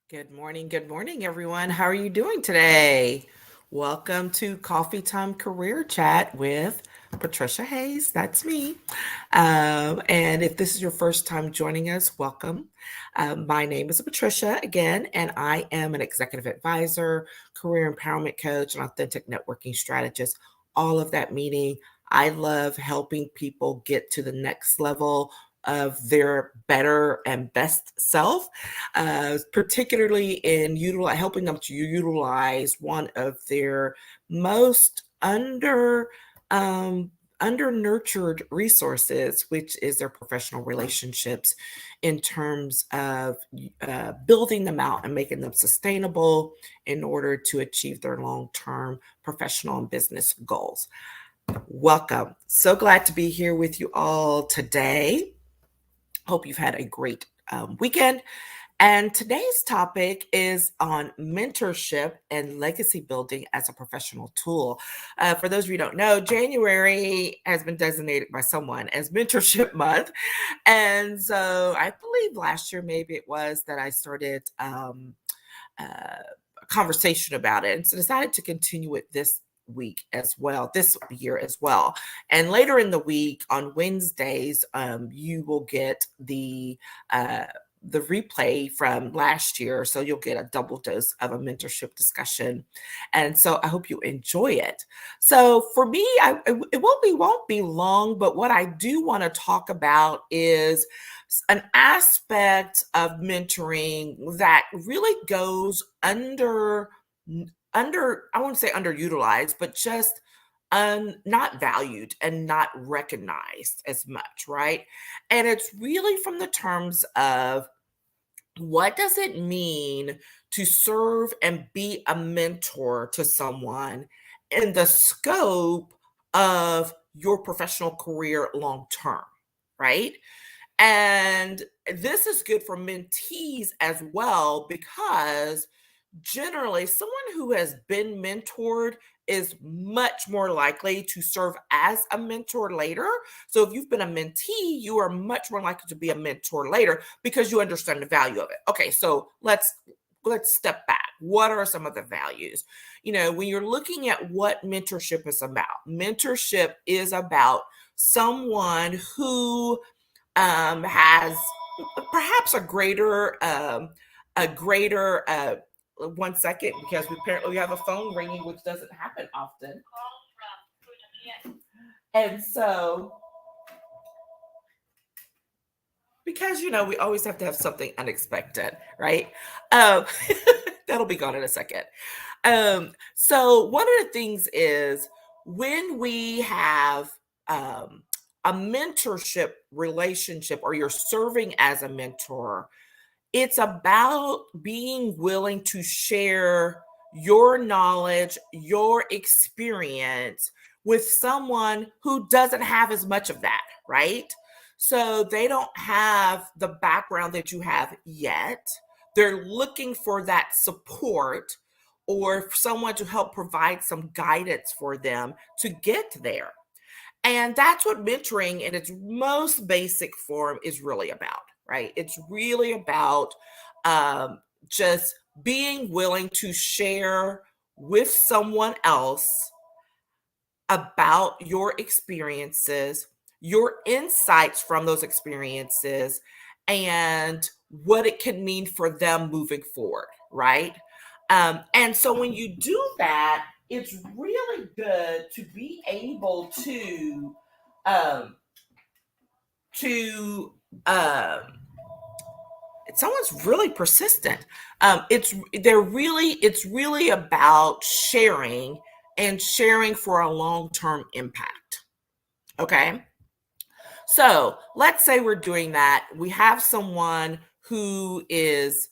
Good morning, everyone. How are you doing today? Welcome to Coffee Time Career Chat with Patricia Hayes. That's me. And if this is your first time joining us, welcome. My name is Patricia again, and I am an executive advisor, career empowerment coach, and authentic networking strategist. All of that meaning I love helping people get to the next level of their better and best self, particularly in helping them to utilize one of their most um, under nurtured resources, which is their professional relationships, in terms of building them out and making them sustainable in order to achieve their long term professional and business goals. Welcome. So glad to be here with you all today. Hope you've had a great weekend. And today's topic is on mentorship and legacy building as a professional tool. For those of you who don't know, January has been designated by someone as Mentorship Month. And so I believe last year, maybe it was, that I started a conversation about it. And so decided to continue it this year as well. And later in the week on Wednesdays, you will get the replay from last year. So you'll get a double dose of a mentorship discussion. And so I hope you enjoy it. So for me, it won't be long, but what I do want to talk about is an aspect of mentoring that really goes I won't say underutilized, but just not valued and not recognized as much, right? And it's really from the terms of, what does it mean to serve and be a mentor to someone in the scope of your professional career long term, right? And this is good for mentees as well, because generally someone who has been mentored is much more likely to serve as a mentor later. So if you've been a mentee, you are much more likely to be a mentor later because you understand the value of it. Okay, so let's step back. What are some of the values? When you're looking at what mentorship is about someone who has perhaps a greater 1 second, because we have a phone ringing, which doesn't happen often. And so, because we always have to have something unexpected, right? Um, that'll be gone in a second. So one of the things is, when we have a mentorship relationship, or you're serving as a mentor, it's about being willing to share your knowledge, your experience with someone who doesn't have as much of that, right? So they don't have the background that you have yet. They're looking for that support, or someone to help provide some guidance for them to get there. And that's what mentoring in its most basic form is really about, right? It's really about just being willing to share with someone else about your experiences, your insights from those experiences, and what it can mean for them moving forward, right? And so when you do that, it's really good to be able um, to um, someone's really persistent. It's really about sharing, and sharing for a long-term impact. Okay. So let's say we're doing that. We have someone who is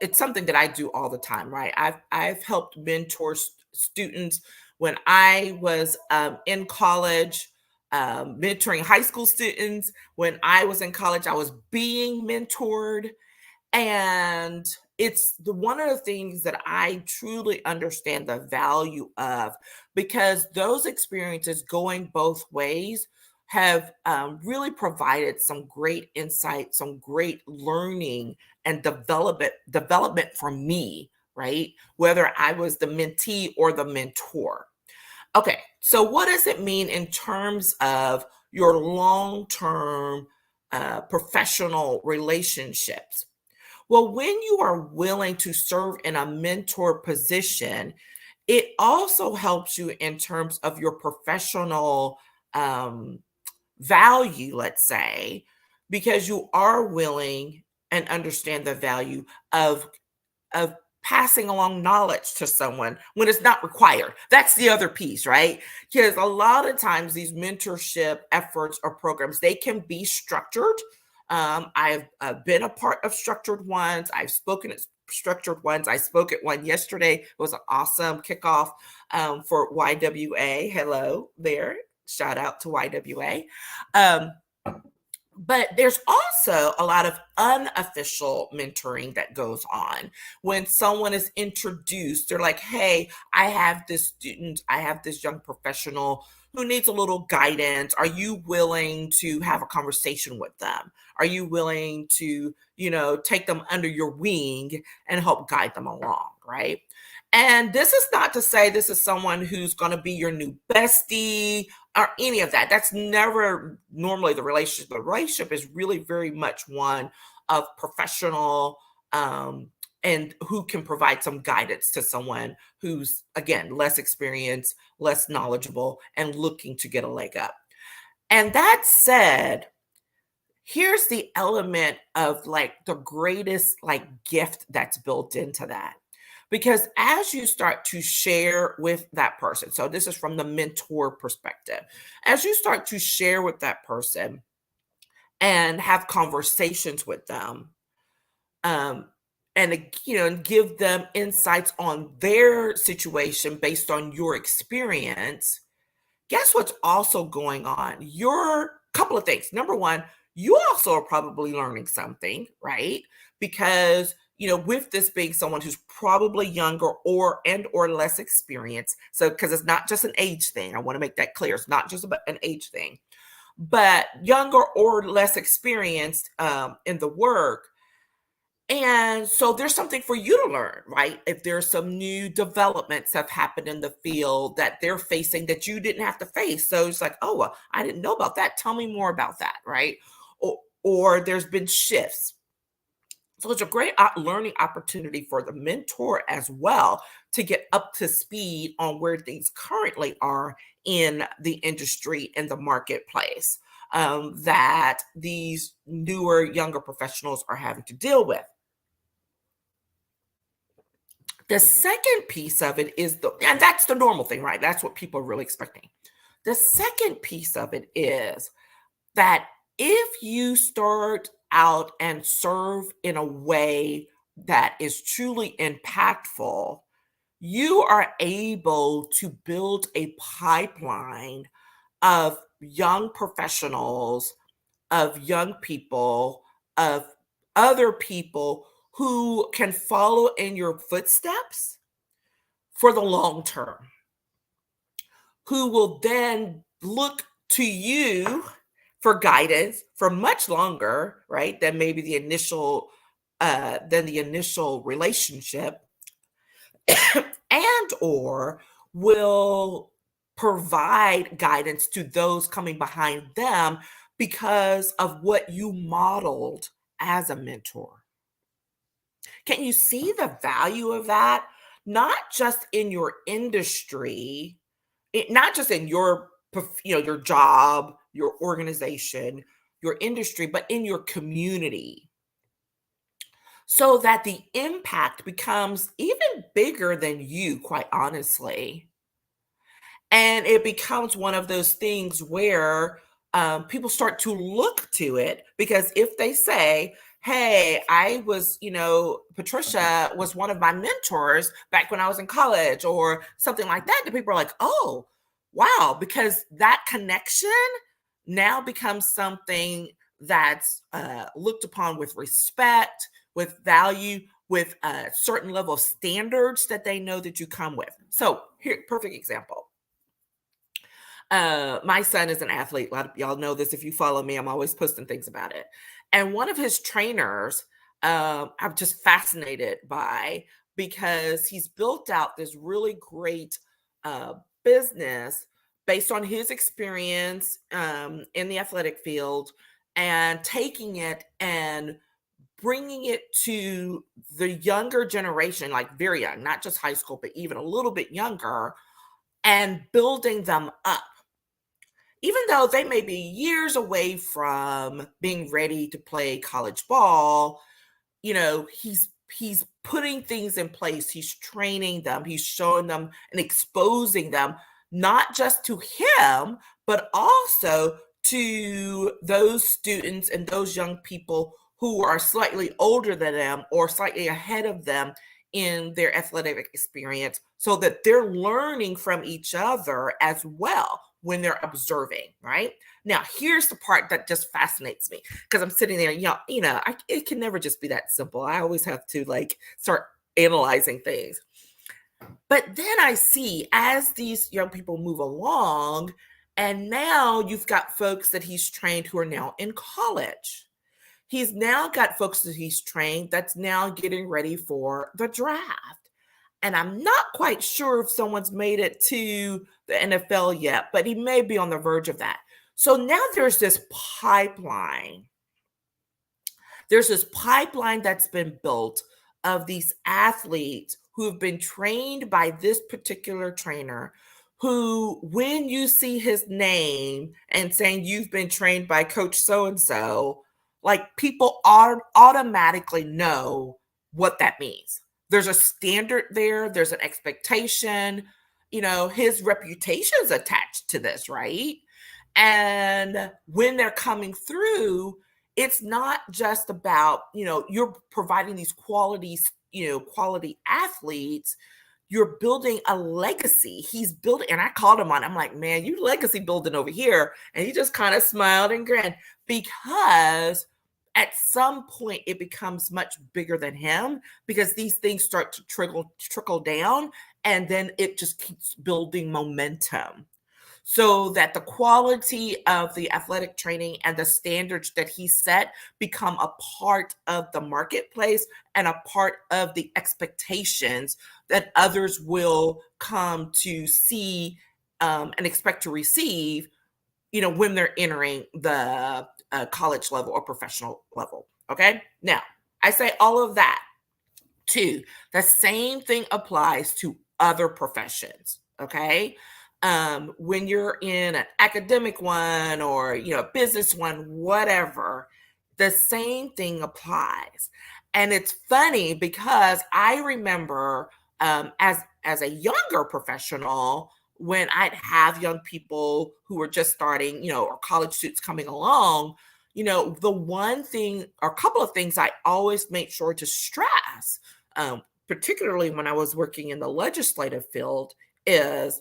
it's something that I do all the time, right? I've helped mentor students when I was in college, mentoring high school students. When I was in college, I was being mentored. And it's one of the things that I truly understand the value of, because those experiences, going both ways, have really provided some great insight, some great learning and development for me, right? Whether I was the mentee or the mentor. Okay, so what does it mean in terms of your long-term professional relationships? Well, when you are willing to serve in a mentor position, it also helps you in terms of your professional um, value, let's say, because you are willing and understand the value of passing along knowledge to someone when it's not required. That's the other piece, right? Because a lot of times these mentorship efforts or programs, they can be structured. I've been a part of structured ones. I've spoken at structured ones. I spoke at one yesterday. It was an awesome kickoff for YWA. Hello there. Shout out to YWA. Um, but there's also a lot of unofficial mentoring that goes on when someone is introduced. They're like, hey, I have this student, I have this young professional who needs a little guidance. Are you willing to have a conversation with them? Are you willing to, take them under your wing and help guide them along, right? And this is not to say this is someone who's going to be your new bestie or any of that. That's never normally the relationship. The relationship is really very much one of professional and who can provide some guidance to someone who's, again, less experienced, less knowledgeable, and looking to get a leg up. And that said, here's the element of like the greatest like gift that's built into that. Because as you start to share with that person, so this is from the mentor perspective, as you start to share with that person and have conversations with them, um, and give them insights on their situation based on your experience, guess what's also going on? Your couple of things. Number one, you also are probably learning something, right? Because with this being someone who's probably younger or less experienced, so because it's not just an age thing, I want to make that clear. It's not just about an age thing, but younger or less experienced in the work. And so there's something for you to learn, right? If there's some new developments have happened in the field that they're facing that you didn't have to face. So it's like, oh, well, I didn't know about that. Tell me more about that, right? Or there's been shifts. So it's a great learning opportunity for the mentor as well to get up to speed on where things currently are in the industry and the marketplace that these newer, younger professionals are having to deal with. The second piece of it is and that's the normal thing, right? That's what people are really expecting. The second piece of it is that if you start out and serve in a way that is truly impactful, you are able to build a pipeline of young professionals, of young people, of other people who can follow in your footsteps for the long term, who will then look to you for guidance for much longer, right, than maybe the initial relationship, and or will provide guidance to those coming behind them because of what you modeled as a mentor. Can you see the value of that? Not just in your industry, not just in your job, your organization, your industry, but in your community, so that the impact becomes even bigger than you, quite honestly. And it becomes one of those things where people start to look to it because if they say, hey, Patricia was one of my mentors back when I was in college or something like that, the people are like, oh, wow, because that connection now becomes something that's looked upon with respect, with value, with a certain level of standards that they know that you come with. So here, perfect example. My son is an athlete. A lot of y'all know this. If you follow me, I'm always posting things about it. And one of his trainers, I'm just fascinated by, because he's built out this really great uh, business based on his experience in the athletic field, and taking it and bringing it to the younger generation, like very young, not just high school, but even a little bit younger, and building them up, even though they may be years away from being ready to play college ball. He's putting things in place. He's training them, he's showing them and exposing them, not just to him, but also to those students and those young people who are slightly older than them or slightly ahead of them in their athletic experience, so that they're learning from each other as well when they're observing, right? Now, here's the part that just fascinates me, because I'm sitting there, it can never just be that simple. I always have to like start analyzing things. But then I see, as these young people move along, and now you've got folks that he's trained who are now in college. He's now got folks that he's trained that's now getting ready for the draft. And I'm not quite sure if someone's made it to the NFL yet, but he may be on the verge of that. So now there's this pipeline. There's this pipeline that's been built of these athletes who have been trained by this particular trainer, who, when you see his name and saying you've been trained by Coach so-and-so, like, people automatically know what that means. There's a standard there. There's an expectation. His reputation's attached to this, right? And when they're coming through, it's not just about, you're providing these quality athletes. You're building a legacy. He's building, and I called him on. I'm like, man, you legacy building over here. And he just kind of smiled and grinned, because at some point it becomes much bigger than him, because these things start to trickle down, and then it just keeps building momentum, so that the quality of the athletic training and the standards that he set become a part of the marketplace and a part of the expectations that others will come to see and expect to receive, when they're entering the college level or professional level. Okay. Now, I say all of that too. The same thing applies to other professions. Okay. When you're in an academic one, or, business one, whatever, the same thing applies. And it's funny, because I remember as a younger professional, when I'd have young people who were just starting, or college students coming along, the one thing or a couple of things I always made sure to stress, particularly when I was working in the legislative field, is,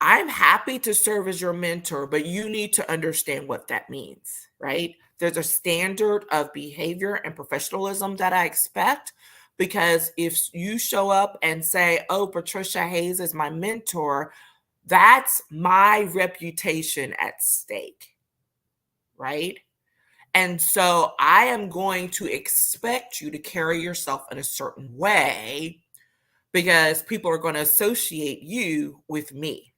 I'm happy to serve as your mentor, but you need to understand what that means, right? There's a standard of behavior and professionalism that I expect, because if you show up and say, oh, Patricia Hayes is my mentor, that's my reputation at stake, right? And so I am going to expect you to carry yourself in a certain way, because people are going to associate you with me.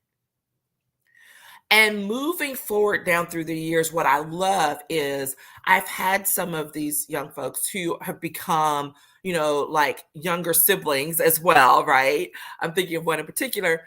And moving forward down through the years, what I love is I've had some of these young folks who have become, like younger siblings as well, right? I'm thinking of one in particular.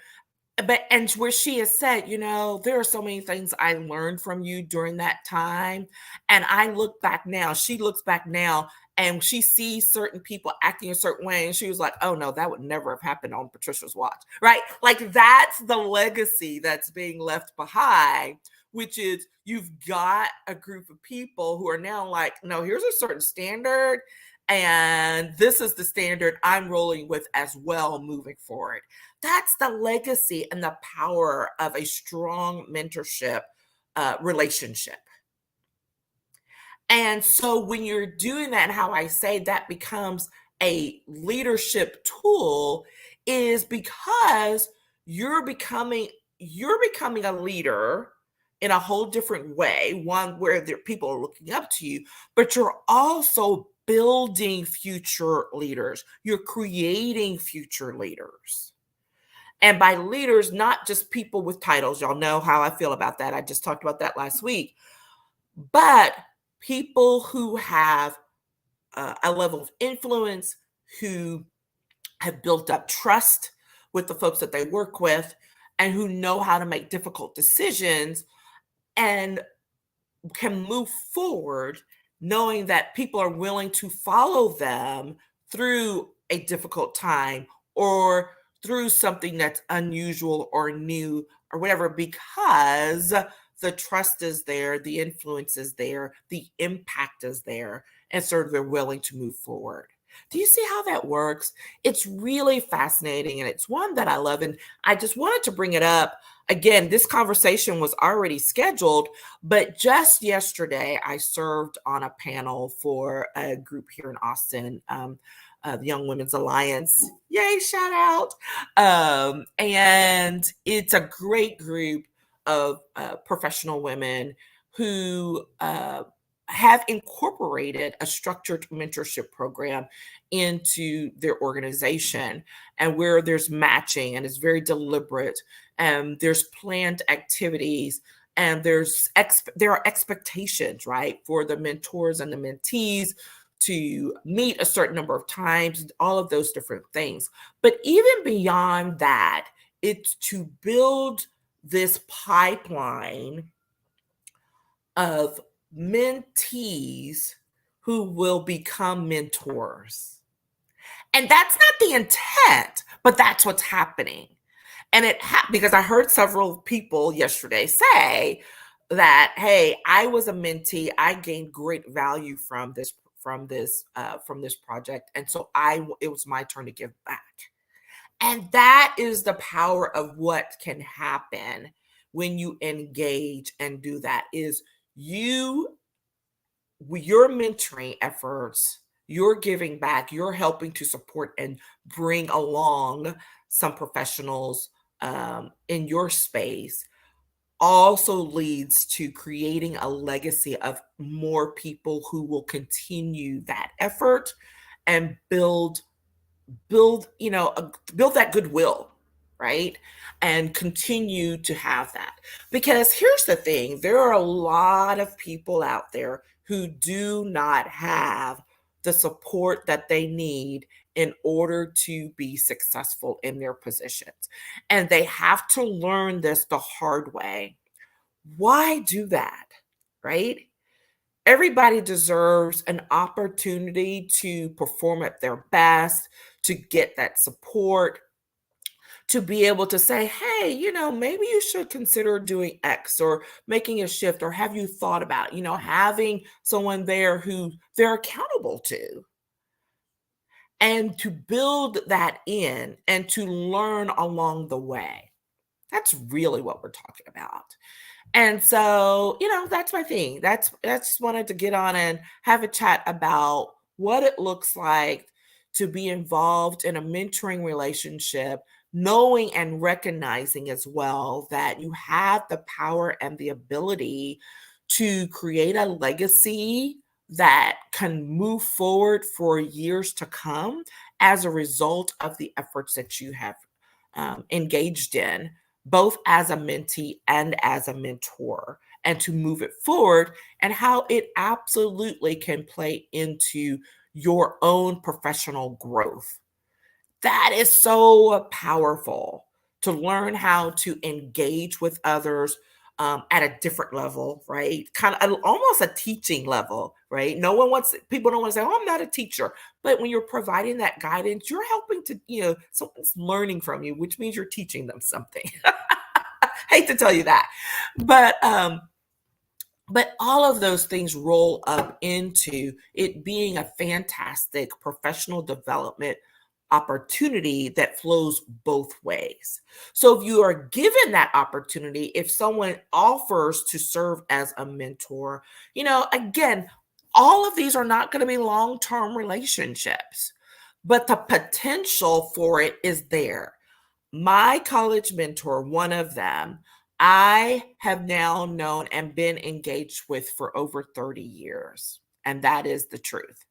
And where she has said, there are so many things I learned from you during that time. And I look back now, she looks back now, and she sees certain people acting a certain way. And she was like, oh no, that would never have happened on Patricia's watch, right? Like, that's the legacy that's being left behind, which is, you've got a group of people who are now like, no, here's a certain standard, and this is the standard I'm rolling with as well moving forward. That's the legacy and the power of a strong mentorship relationship. And so when you're doing that, and how I say that becomes a leadership tool, is because you're becoming, you're becoming a leader in a whole different way, one where people are looking up to you, but you're also building future leaders. You're creating future leaders. And by leaders, not just people with titles. Y'all know how I feel about that. I just talked about that last week. But people who have a level of influence, who have built up trust with the folks that they work with, and who know how to make difficult decisions and can move forward knowing that people are willing to follow them through a difficult time or through something that's unusual or new or whatever, because the trust is there, the influence is there, the impact is there, and sort of they're willing to move forward. Do you see how that works? It's really fascinating, and it's one that I love. And I just wanted to bring it up. Again, this conversation was already scheduled, but just yesterday, I served on a panel for a group here in Austin, the Young Women's Alliance. Yay, shout out. And it's a great group of professional women who have incorporated a structured mentorship program into their organization, and where there's matching and it's very deliberate, and there's planned activities, and there are expectations, right, for the mentors and the mentees to meet a certain number of times, all of those different things. But even beyond that, it's to build this pipeline of mentees who will become mentors. And that's not the intent, but that's what's happening. And because I heard several people yesterday say that, hey, I was a mentee, I gained great value from this project, and so it was my turn to give back. And that is the power of what can happen when you engage and do that. Is your mentoring efforts, you're giving back, you're helping to support and bring along some professionals in your space, also leads to creating a legacy of more people who will continue that effort and build that goodwill, right? And continue to have that. Because here's the thing, there are a lot of people out there who do not have the support that they need in order to be successful in their positions. And they have to learn this the hard way. Why do that? Right? Everybody deserves an opportunity to perform at their best, to get that support, to be able to say, hey, maybe you should consider doing X or making a shift, or have you thought about, having someone there who they're accountable to, and to build that in and to learn along the way. That's really what we're talking about. And so, that's my thing. I just wanted to get on and have a chat about what it looks like to be involved in a mentoring relationship, knowing and recognizing as well that you have the power and the ability to create a legacy that can move forward for years to come as a result of the efforts that you have engaged in, both as a mentee and as a mentor, and to move it forward, and how it absolutely can play into your own professional growth. That is so powerful, to learn how to engage with others at a different level, right? Kind of almost a teaching level, right? People don't want to say, oh, I'm not a teacher. But when you're providing that guidance, you're helping to, someone's learning from you, which means you're teaching them something. Hate to tell you that. But all of those things roll up into it being a fantastic professional development opportunity that flows both ways. So if you are given that opportunity, if someone offers to serve as a mentor, again, all of these are not going to be long-term relationships, but the potential for it is there. My college mentor, one of them, I have now known and been engaged with for over 30 years. And that is the truth.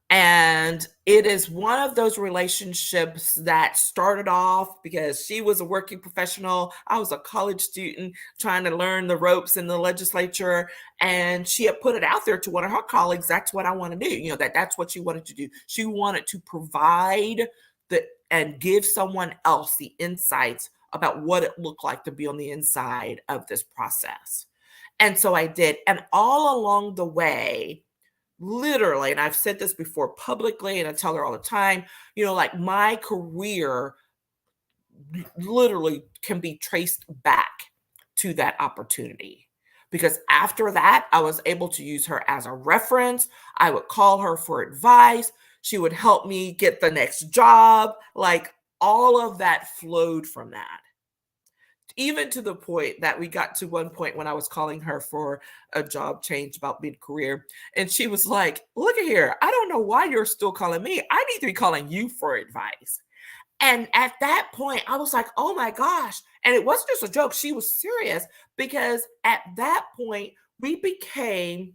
And it is one of those relationships that started off because she was a working professional. I was a college student trying to learn the ropes in the legislature. And she had put it out there to one of her colleagues. That's what I want to do. That's what she wanted to do. She wanted to provide the and give someone else the insights about what it looked like to be on the inside of this process. And so I did. And all along the way, literally, and I've said this before publicly, and I tell her all the time, like my career literally can be traced back to that opportunity. Because after that, I was able to use her as a reference. I would call her for advice. She would help me get the next job. Like all of that flowed from that, even to the point that we got to one point when I was calling her for a job change about mid-career. And she was like, look at here, I don't know why you're still calling me. I need to be calling you for advice. And at that point, I was like, oh my gosh. And it wasn't just a joke. She was serious, because at that point, we became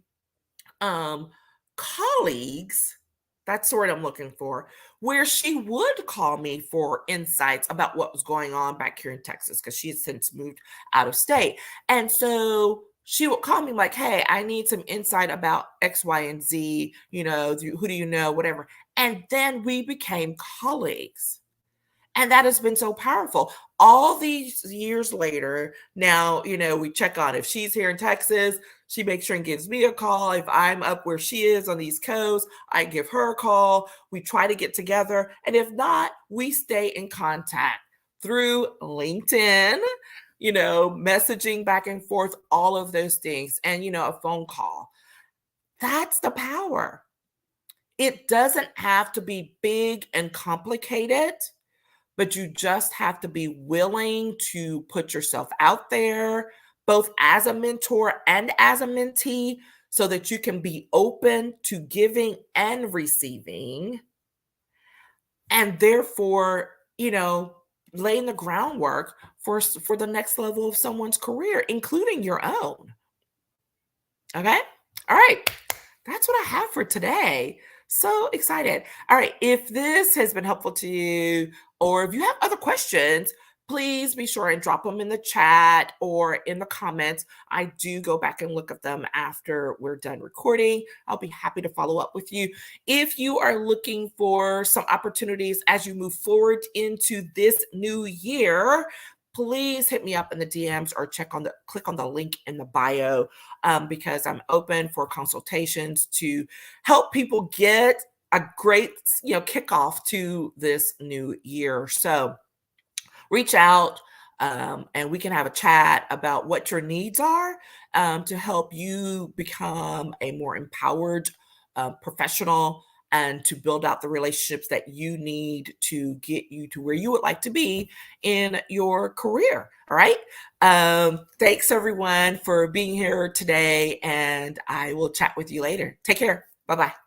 colleagues. That's the word I'm looking for, where she would call me for insights about what was going on back here in Texas, because she had since moved out of state. And so she would call me like, hey, I need some insight about X, Y, and Z, who do you know, whatever. And then we became colleagues. And that has been so powerful. All these years later, now, we check on if she's here in Texas, she makes sure and gives me a call. If I'm up where she is on the East Coast, I give her a call. We try to get together. And if not, we stay in contact through LinkedIn, messaging back and forth, all of those things, and, a phone call. That's the power. It doesn't have to be big and complicated, but you just have to be willing to put yourself out there, both as a mentor and as a mentee, so that you can be open to giving and receiving, and therefore, laying the groundwork for the next level of someone's career, including your own. Okay? All right. That's what I have for today. So excited. All right. If this has been helpful to you, or if you have other questions, please be sure and drop them in the chat or in the comments. I do go back and look at them after we're done recording. I'll be happy to follow up with you. If you are looking for some opportunities as you move forward into this new year, please hit me up in the DMs or click on the link in the bio, because I'm open for consultations to help people get a great, kickoff to this new year. So reach out, and we can have a chat about what your needs are, to help you become a more empowered professional, and to build out the relationships that you need to get you to where you would like to be in your career. All right. Thanks everyone for being here today, and I will chat with you later. Take care. Bye-bye.